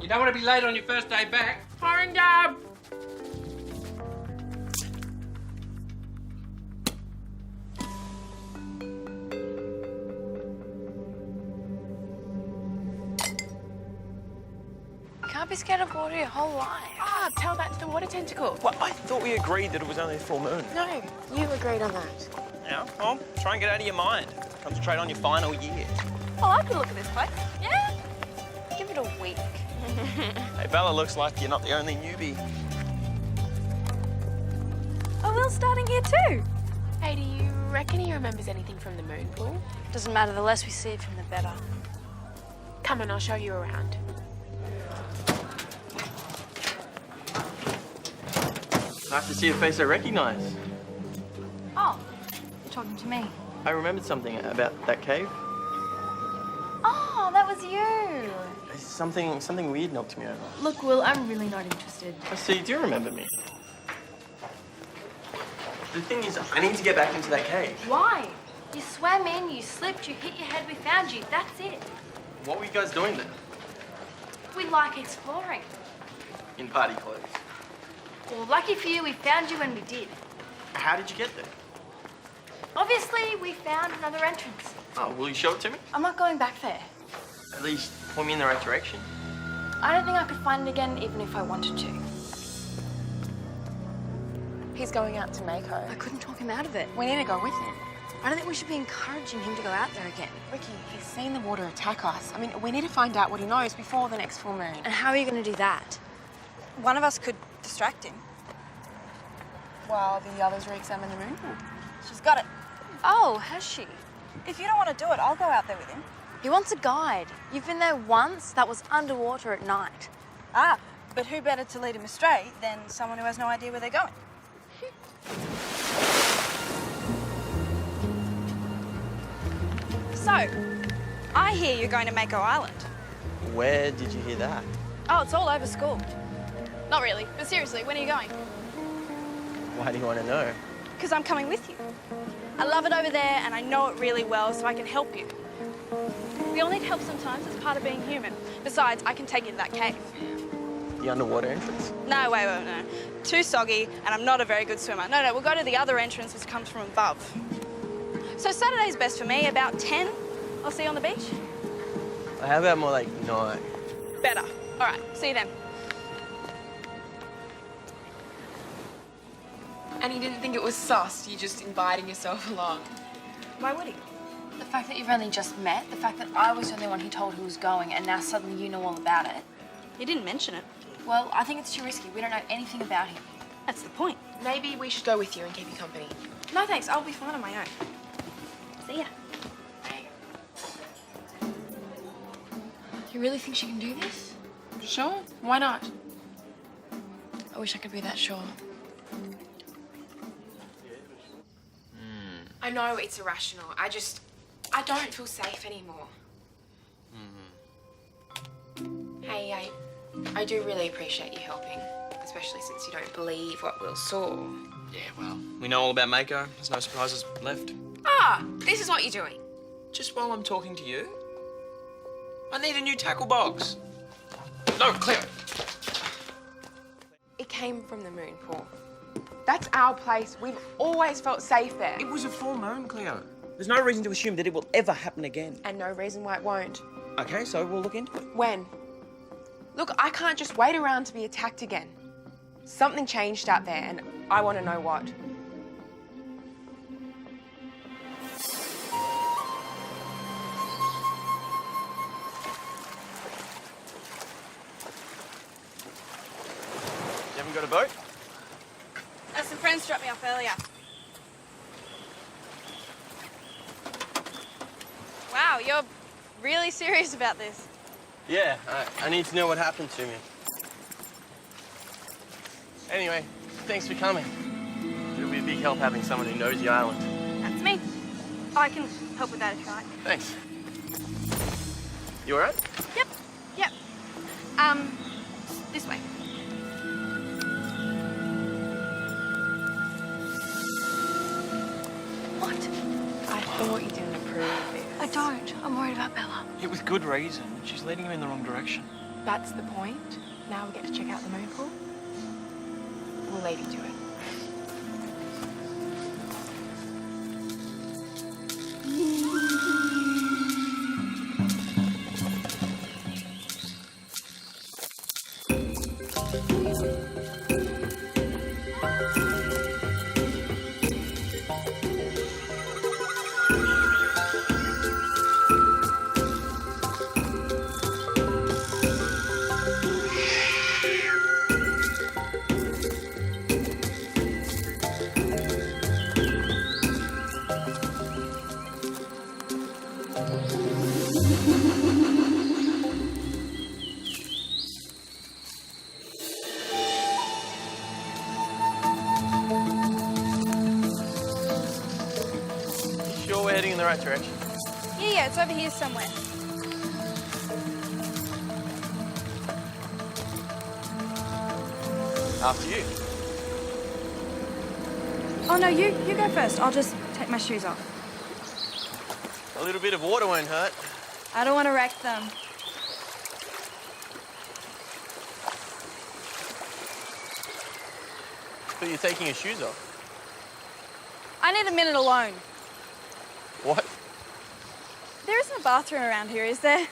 You don't want to be late on your first day back. Firing job! You can't be scared of water your whole life. Ah, tell that to the water tentacle. Well, I thought we agreed that it was only a full moon. No, you agreed on that. Yeah, well, try and get out of your mind. Concentrate on your final year. Oh, I could look at this place. Yeah? Give it a week. Hey, Bella, looks like you're not the only newbie. Oh, Will's starting here too. Hey, do you reckon he remembers anything from the moon pool? Doesn't matter, the less we see from the better. Come on, I'll show you around. Nice to see a face I recognise. Oh, you're talking to me. I remembered something about that cave. Oh, that was you. Something weird knocked me over. Look, Will, I'm really not interested. So you do remember me? The thing is, I need to get back into that cave. Why? You swam in, you slipped, you hit your head, we found you. That's it. What were you guys doing there? We like exploring. In party clothes. Well, lucky for you, we found you when we did. How did you get there? Obviously, we found another entrance. Oh, will you show it to me? I'm not going back there. At least point me in the right direction. I don't think I could find it again, even if I wanted to. He's going out to Mako. I couldn't talk him out of it. We need to go with him. I don't think we should be encouraging him to go out there again. Ricky, he's seen the water attack us. I mean, we need to find out what he knows before the next full moon. And how are you going to do that? One of us could distract him. While the others re-examine the moon pool. She's got it. Oh, has she? If you don't want to do it, I'll go out there with him. He wants a guide. You've been there once. That was underwater at night. Ah, but who better to lead him astray than someone who has no idea where they're going? So, I hear you're going to Mako Island. Where did you hear that? Oh, it's all over school. Not really, but seriously, when are you going? Why do you want to know? Because I'm coming with you. I love it over there and I know it really well, so I can help you. We all need help sometimes, it's part of being human. Besides, I can take you to that cave. The underwater entrance? No, wait, no. Too soggy, and I'm not a very good swimmer. No, we'll go to the other entrance, which comes from above. So Saturday's best for me, about 10. I'll see you on the beach. How about more like 9? Better. All right, see you then. And he didn't think it was sus, you just inviting yourself along. Why would he? The fact that you've only just met, the fact that I was the only one he told who was going, and now suddenly you know all about it. He didn't mention it. Well, I think it's too risky. We don't know anything about him. That's the point. Maybe we should go with you and keep you company. No, thanks. I'll be fine on my own. See ya. You really think she can do this? Sure, why not? I wish I could be that sure. I know it's irrational. I don't feel safe anymore. Hey, I do really appreciate you helping, especially since you don't believe what Will saw. Yeah, well, we know all about Mako. There's no surprises left. Ah, this is what you're doing. Just while I'm talking to you, I need a new tackle box. No, Cleo. It came from the moon pool. That's our place. We've always felt safe there. It was a full moon, Cleo. There's no reason to assume that it will ever happen again. And no reason why it won't. Okay, so we'll look into it. When? Look, I can't just wait around to be attacked again. Something changed out there, and I want to know what. You haven't got a boat? Some friends dropped me off earlier. Wow, you're really serious about this. Yeah, I need to know what happened to me. Anyway, thanks for coming. It'll be a big help having someone who knows the island. That's me. I can help with that if you like. Thanks. You all right? Yep. This way. What? I thought you didn't approve of this. I don't. I'm worried about Bella. Yeah, with good reason. She's leading him in the wrong direction. That's the point. Now we get to check out the moon pool. We'll leave you to it. Sure we're heading in the right direction? Yeah, it's over here somewhere. After you. Oh no, you go first. I'll just take my shoes off. A little bit of water won't hurt. I don't want to wreck them. But you're taking your shoes off. I need a minute alone. What? There isn't a bathroom around here, is there?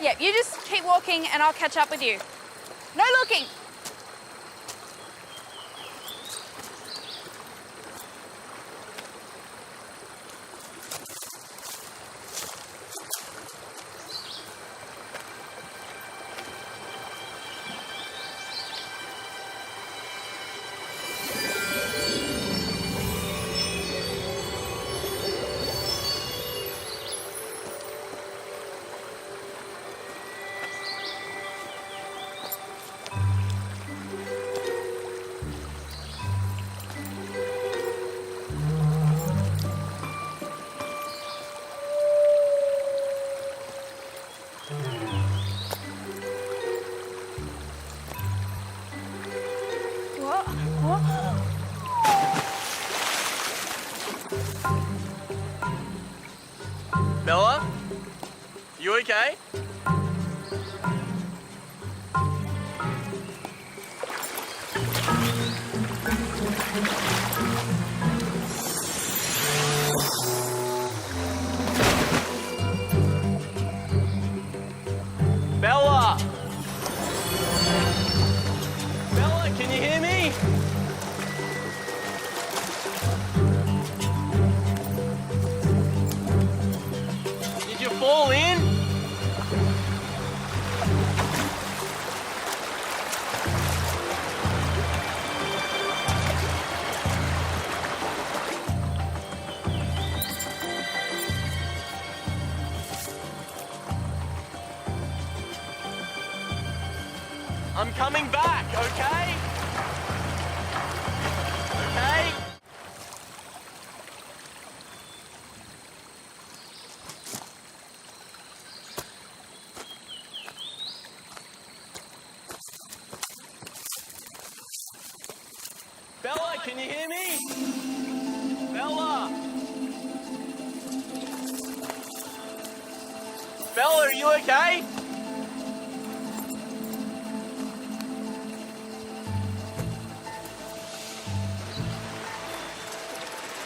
Yep, you just keep walking and I'll catch up with you. No looking! What? Bella? You okay? Bella! Bella, can you hear me? Did you fall in? I'm coming back, okay? Okay? Bella, can you hear me? Bella! Bella, are you okay?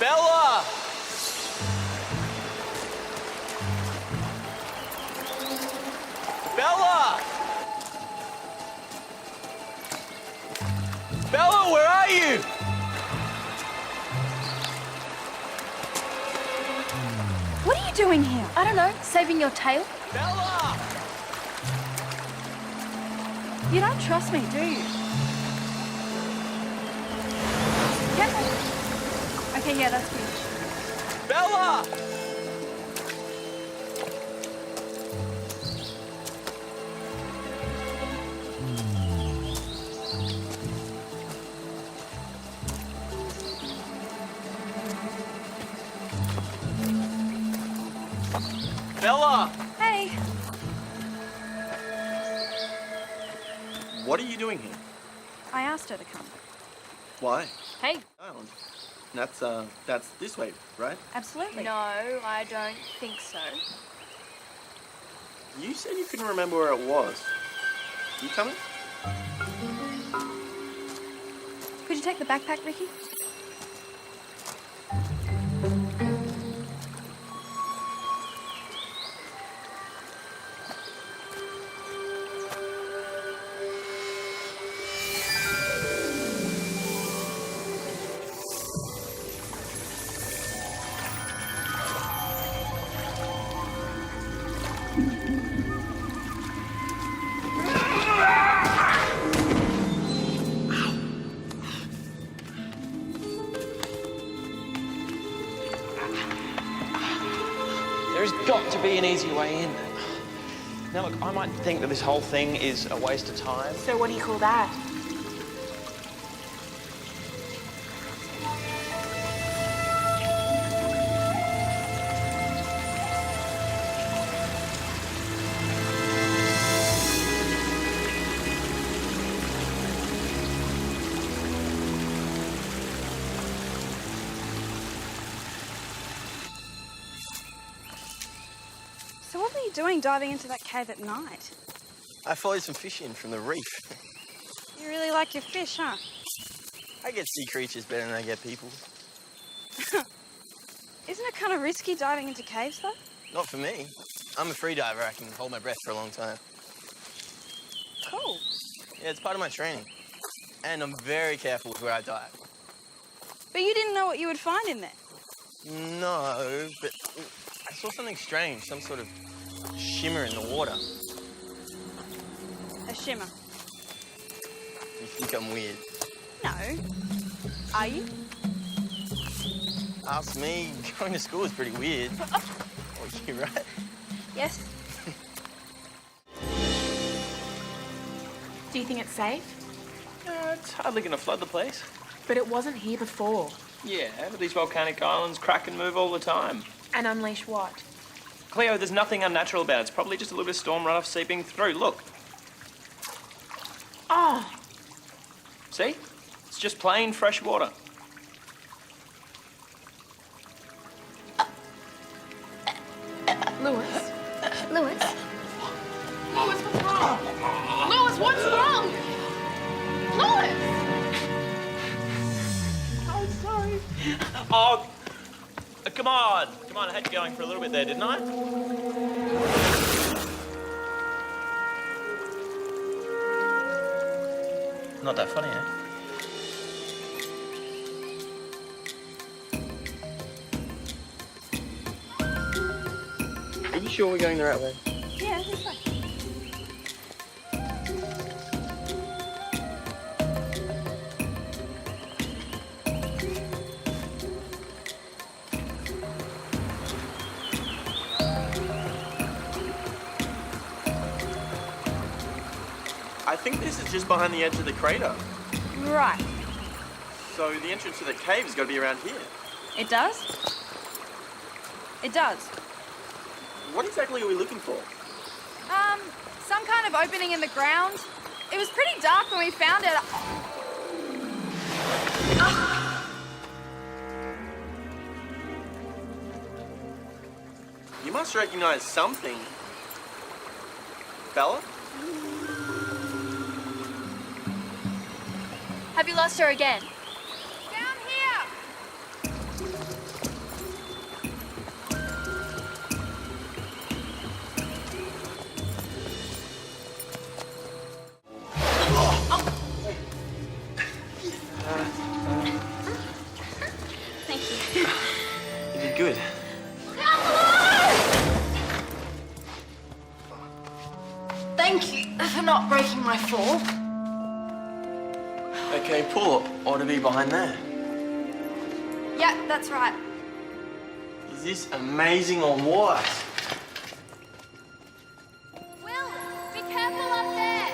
Bella! Bella! Bella, where are you? What are you doing here? I don't know, saving your tail? Bella! You don't trust me, do you? Careful. Okay, yeah, that's good. Bella! Bella! Hey, What are you doing here? I asked her to come. Why? Hey. Island. That's this way, right? Absolutely. No, I don't think so. You said you couldn't remember where it was. You coming? Could you take the backpack, Ricky? There's got to be an easier way in. Now, look, I might think that this whole thing is a waste of time. So what do you call that? So what were you doing diving into that cave at night? I followed some fish in from the reef. You really like your fish, huh? I get sea creatures better than I get people. Isn't it kind of risky diving into caves, though? Not for me. I'm a free diver. I can hold my breath for a long time. Cool. Yeah, it's part of my training. And I'm very careful with where I dive. But you didn't know what you would find in there. No, but I saw something strange, some sort of shimmer in the water. A shimmer. You think I'm weird? No. Are you? Ask me, going to school is pretty weird. Oh, you right? Yes. Do you think it's safe? It's hardly going to flood the place. But it wasn't here before. Yeah, but these volcanic islands crack and move all the time. And unleash what? Cleo, there's nothing unnatural about it. It's probably just a little bit of storm runoff seeping through. Look. Oh, See? It's just plain fresh water. Lewis. Lewis? Lewis, what's wrong? Lewis, what's wrong? Lewis! I'm sorry. Oh, come on. Come on, I had you going for a little bit there, didn't I? Not that funny, eh? Are you sure we're going the right way? Yeah, this way. I think this is just behind the edge of the crater. Right. So the entrance to the cave has got to be around here. It does? It does. What exactly are we looking for? Some kind of opening in the ground. It was pretty dark when we found it. You must recognize something. Bella? Have you lost her again? Down here! Thank you. You did good. Thank you for not breaking my fall. Okay, pull ought to be behind there. Yeah, that's right. Is this amazing or what? Will, be careful up there.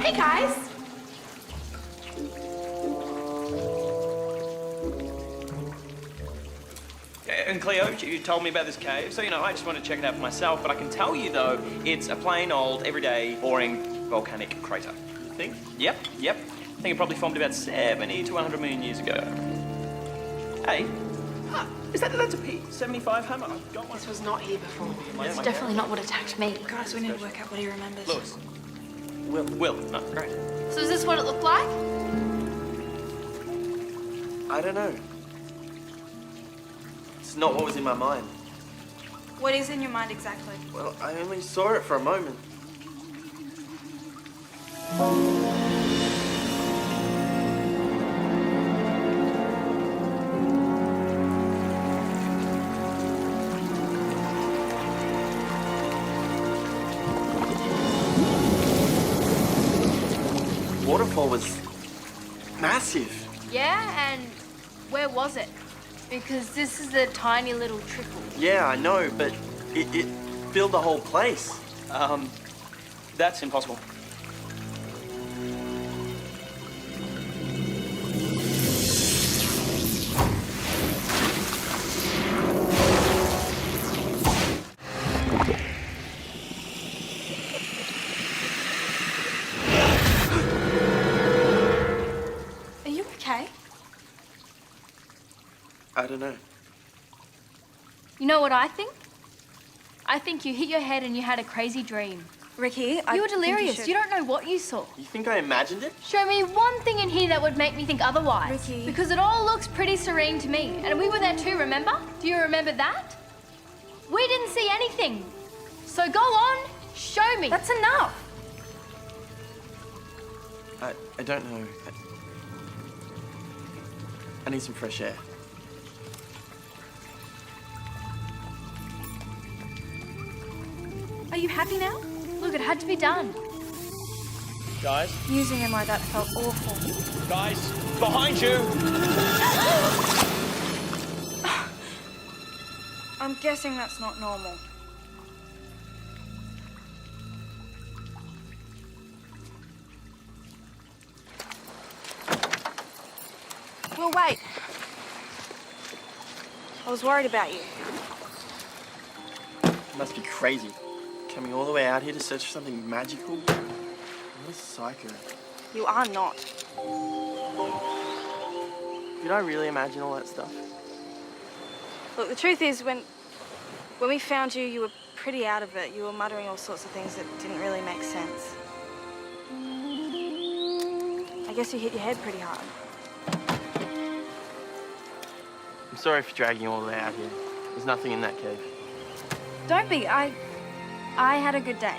Hey, guys. And Cleo, you told me about this cave, so, I just wanted to check it out for myself, but I can tell you, though, it's a plain old, everyday, boring volcanic crater. You think? Yep. I think it probably formed about 70 to 100 million years ago. Hey, That's a P75 hammer. I've got one. This was not here before. It's definitely not what attacked me. Guys, we need to work out what he remembers. Lewis. Will. No, great. So is this what it looked like? I don't know. It's not what was in my mind. What is in your mind exactly? Well, I only saw it for a moment. Waterfall was massive. Yeah, and where was it? Because this is a tiny little trickle. Yeah, I know, but it filled the whole place. That's impossible. Are you okay? I don't know. You know what I think? I think you hit your head and you had a crazy dream. Ricky, You were delirious. You don't know what you saw. You think I imagined it? Show me one thing in here that would make me think otherwise. Ricky. Because it all looks pretty serene to me. And we were there too, remember? Do you remember that? We didn't see anything. So go on, show me. That's enough. I don't know. I need some fresh air. Are you happy now? Look, it had to be done. Guys, Using him like that felt awful. guys, behind you! I'm guessing that's not normal. Well, wait. I was worried about you. You must be crazy. Coming all the way out here to search for something magical? What a psycho. You are not. Did I really imagine all that stuff? Look, the truth is, when we found you, you were pretty out of it. You were muttering all sorts of things that didn't really make sense. I guess you hit your head pretty hard. I'm sorry for dragging you all the way out here. There's nothing in that cave. Don't be. I had a good day.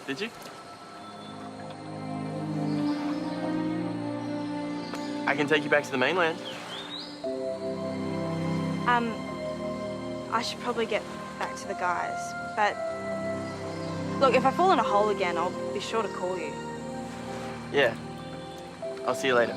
Did you? I can take you back to the mainland. I should probably get back to the guys, but look, if I fall in a hole again, I'll be sure to call you. Yeah. I'll see you later.